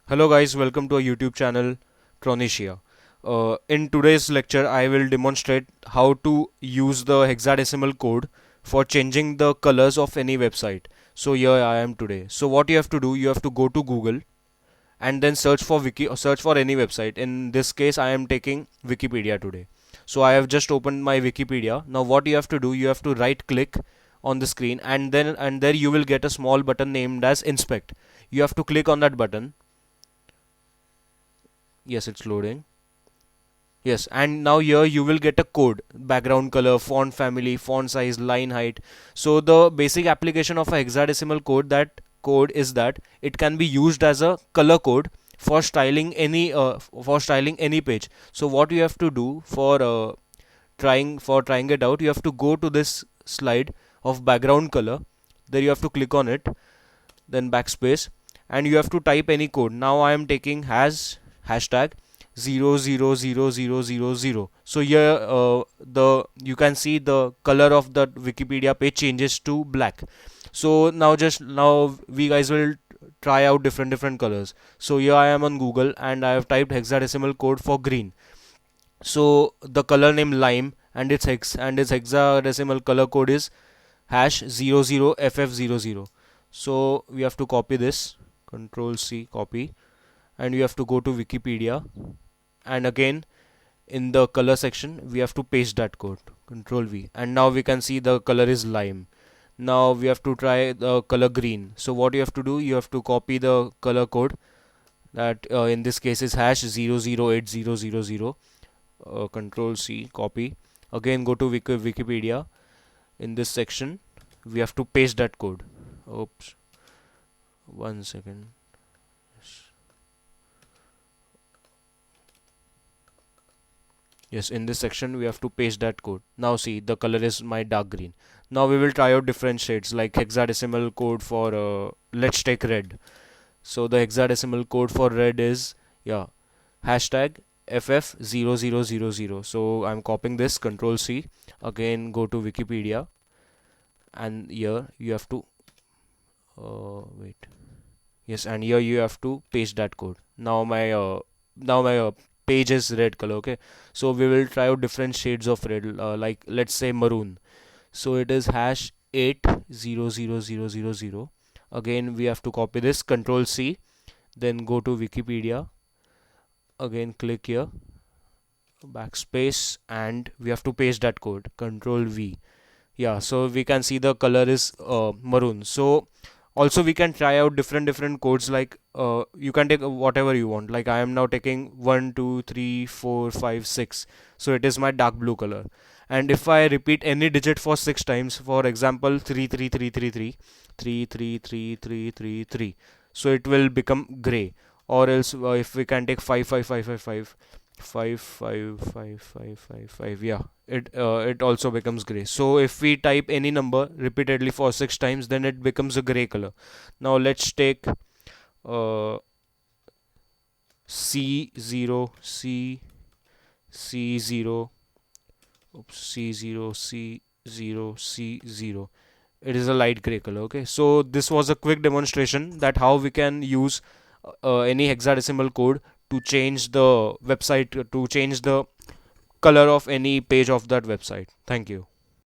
Hello guys, welcome to our YouTube channel Tronicia. In today's lecture, I will demonstrate how to use the hexadecimal code for changing the colors of any website. So here I am today. So what you have to do, you have to go to Google and then search for search for any website. In this case, I am taking Wikipedia today. So I have just opened my Wikipedia. Now what you have to do, you have to right click on the screen and there you will get a small button named as inspect. You have to click on that button. Yes, it's loading. Yes, and now here you will get a code, background color, font family, font size, line height. So the basic application of a hexadecimal code, that code is that it can be used as a color code for styling any page. So what you have to do for trying it out, you have to go to this slide of background color. There you have to click on it, then backspace, and you have to type any code. Now I am taking hashtag 00000. So here the you can see the color of the Wikipedia page changes to black. So now we guys will try out different colors. So here I am on Google and I have typed hexadecimal code for green. So the color name lime and its hexadecimal color code is hash 00FF00. So we have to copy this, control C, copy, and we have to go to Wikipedia, and again in the color section we have to paste that code, control V, and now we can see the color is lime. Now we have to try the color green. So what you have to do, you have to copy the color code that in this case is hash 008000. Control C, copy, again go to Wikipedia. In this section we have to paste that code. Oops, 1 second. Yes, in this section we have to paste that code. Now see, the color is my dark green. Now we will try out different shades like hexadecimal code for let's take red. So the hexadecimal code for red is, yeah, hashtag FF0000. So I'm copying this, control C, again go to Wikipedia, and here you have to wait. Yes, and here you have to paste that code. Now my page is red color. Okay, so we will try out different shades of red, like let's say maroon. So it is hash 800000. Again we have to copy this, control C, then go to Wikipedia, again click here, backspace, and we have to paste that code, control V. Yeah, so we can see the color is maroon. So also we can try out different codes, like you can take whatever you want. Like I am now taking 1 2 3 4 5 6, so it is my dark blue color. And if I repeat any digit for 6 times, for example 33333, 33333, so it will become gray. Or else if we can take 55555, 55555, yeah, it also becomes gray. So if we type any number repeatedly for 6 times, then it becomes a gray color. Now let's take uh, C0 C0, oops, C0. It is a light gray color. Okay, so this was a quick demonstration that how we can use any hexadecimal code to change the website, to change the color of any page of that website. Thank you.